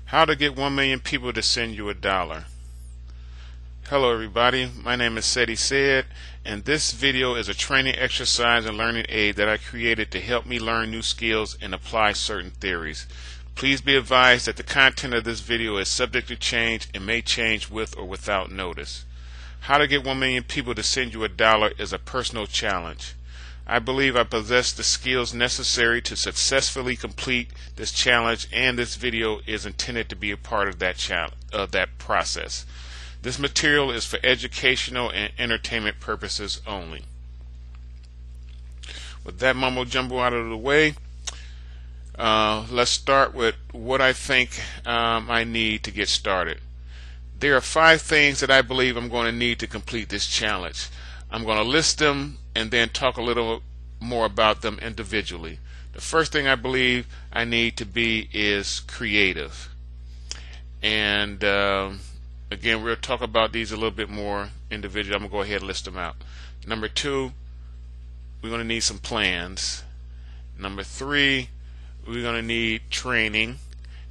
How to get 1 million people to send you $1. Hello everybody, my name is Seti Said, and this video is a training exercise and learning aid that I created to help me learn new skills and apply certain theories. Please be advised that the content of this video is subject to change and may change with or without notice. How to get 1 million people to send you $1 is a personal challenge. I believe I possess the skills necessary to successfully complete this challenge, and this video is intended to be a part of that process. This material is for educational and entertainment purposes only. With that mumbo jumbo out of the way, let's start with what I think I need to get started. There are 5 things that I believe I'm going to need to complete this challenge. I'm going to list them and then talk a little more about them individually. The first thing I believe I need to be is creative. And again, we'll talk about these a little bit more individually. I'm going to go ahead and list them out. Number 2, we're going to need some plans. Number 3, we're going to need training.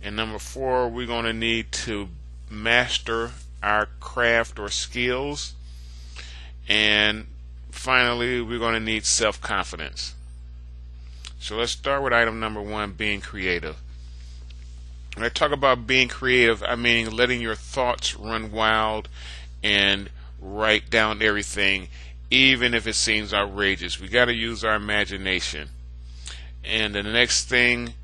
And number 4, we're going to need to master our craft or skills. And finally, we're going to need self-confidence. So let's start with item number 1, being creative. When I talk about being creative, I mean letting your thoughts run wild and write down everything, even if it seems outrageous. We got to use our imagination. And the next thing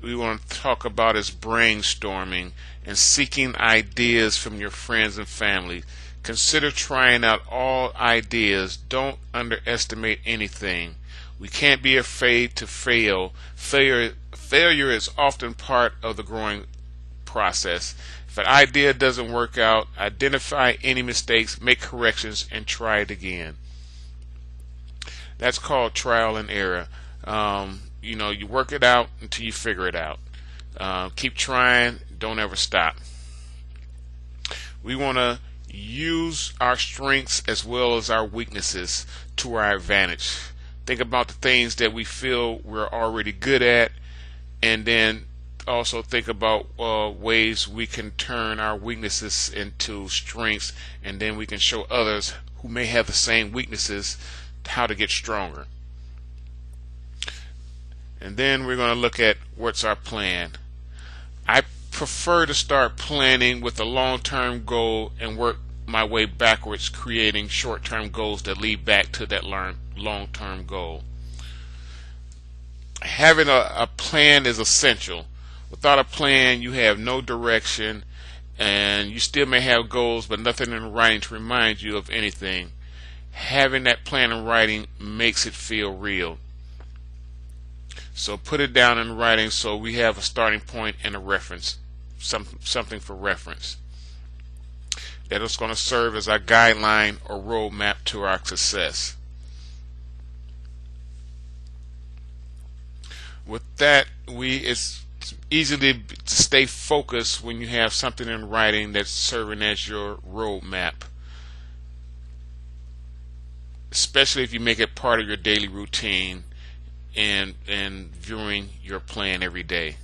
we want to talk about is brainstorming and seeking ideas from your friends and family. Consider trying out all ideas. Don't underestimate anything. We can't be afraid to fail. Failure is often part of the growing process. If an idea doesn't work out, identify any mistakes, make corrections, and try it again. That's called trial and error. You work it out until you figure it out. Keep trying. Don't ever stop. We want to use our strengths as well as our weaknesses to our advantage. Think about the things that we feel we're already good at, and then also think about ways we can turn our weaknesses into strengths, and then we can show others who may have the same weaknesses how to get stronger. And then we're going to look at what's our plan. I prefer to start planning with a long-term goal and work my way backwards, creating short-term goals that lead back to that long-term goal. Having a plan is essential. Without a plan, you have no direction, and you still may have goals, but nothing in writing to remind you of anything. Having that plan in writing makes it feel real. So put it down in writing so we have a starting point and a reference, something for reference. That is going to serve as our guideline or roadmap to our success. With that, it's easy to stay focused when you have something in writing that's serving as your roadmap, especially if you make it part of your daily routine and viewing your plan every day.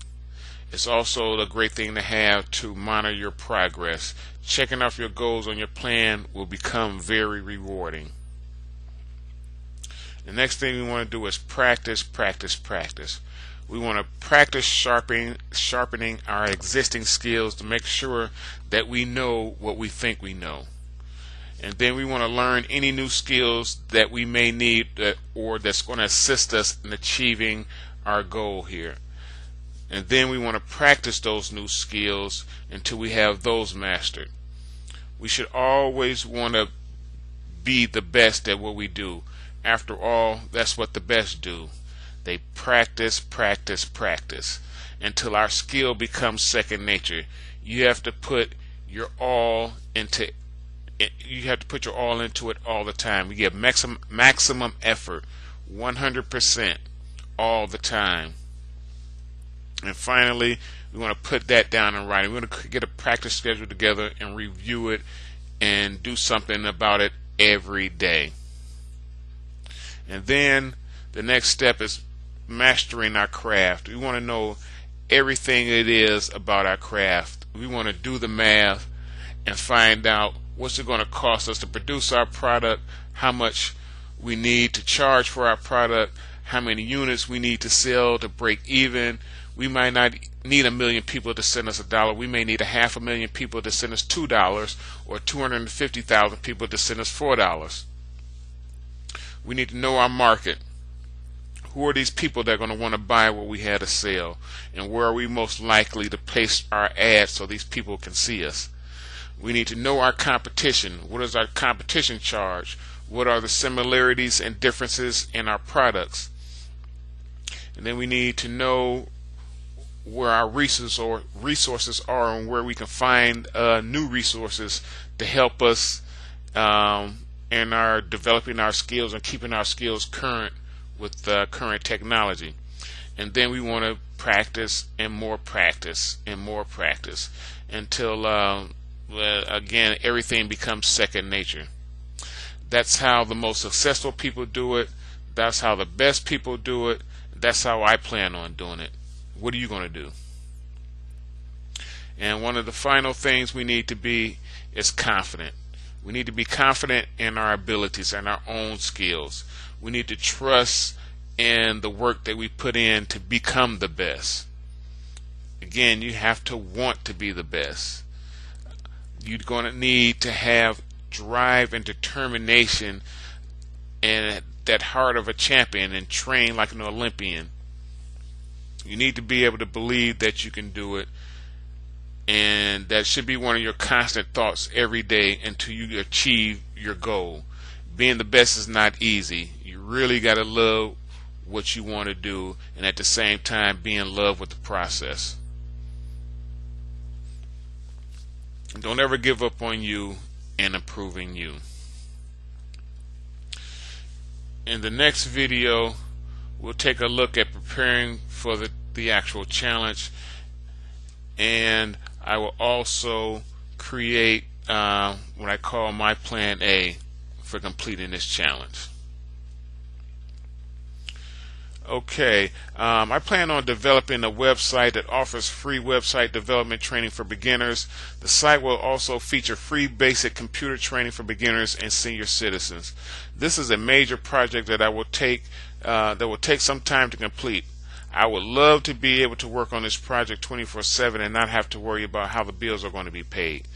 It's also a great thing to have to monitor your progress. Checking off your goals on your plan will become very rewarding. The next thing we want to do is practice, practice, practice. We want to practice sharpening our existing skills to make sure that we know what we think we know. And then we want to learn any new skills that we may need or that's going to assist us in achieving our goal here. And then we want to practice those new skills until we have those mastered. We should always want to be the best at what we do. After all, that's what the best do. They practice, practice, practice until our skill becomes second nature. You have to put your all into it. You have to put your all into it all the time. We give maximum effort, 100%, all the time. And finally, we want to put that down in writing. We want to get a practice schedule together and review it and do something about it every day. And then the next step is mastering our craft. We want to know everything it is about our craft. We want to do the math and find out what's it going to cost us to produce our product, how much we need to charge for our product, how many units we need to sell to break even. We might not need 1 million people to send us $1. We may need 500,000 people to send us $2, or 250,000 people to send us $4. We need to know our market. Who are these people that are going to want to buy what we had to sell? And where are we most likely to place our ads so these people can see us? We need to know our competition. What does our competition charge? What are the similarities and differences in our products? And then we need to know where our resources are and where we can find new resources to help us in our developing our skills and keeping our skills current with current technology. And then we want to practice and more practice and more practice until again everything becomes second nature. That's how the most successful people do it. That's how the best people do it. That's how I plan on doing it. What are you going to do? And one of the final things we need to be is confident. We need to be confident in our abilities and our own skills. We need to trust in the work that we put in to become the best. Again, you have to want to be the best. You're going to need to have drive and determination and that heart of a champion and train like an Olympian. You need to be able to believe that you can do it, and that should be one of your constant thoughts every day until you achieve your goal. Being the best is not easy. You really got to love what you want to do, and at the same time be in love with the process. Don't ever give up on you and improving you. In the next video, we'll take a look at preparing for the actual challenge, and I will also create what I call my plan A for completing this challenge. Okay, I plan on developing a website that offers free website development training for beginners. The site will also feature free basic computer training for beginners and senior citizens. This is a major project that will take some time to complete. I would love to be able to work on this project 24/7 and not have to worry about how the bills are going to be paid.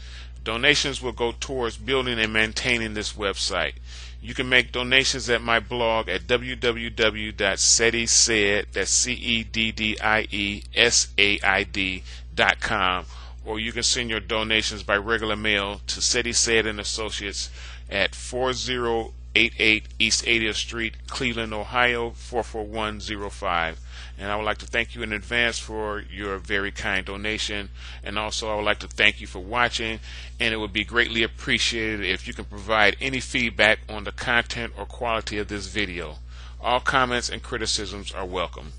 Donations will go towards building and maintaining this website. You can make donations at my blog at www.SetiSaid.com, or you can send your donations by regular mail to Seti Said and Associates at 4088 East 80th Street, Cleveland, Ohio 44105. And I would like to thank you in advance for your very kind donation, and also I would like to thank you for watching, and it would be greatly appreciated if you can provide any feedback on the content or quality of this video. All comments and criticisms are welcome.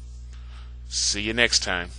See you next time.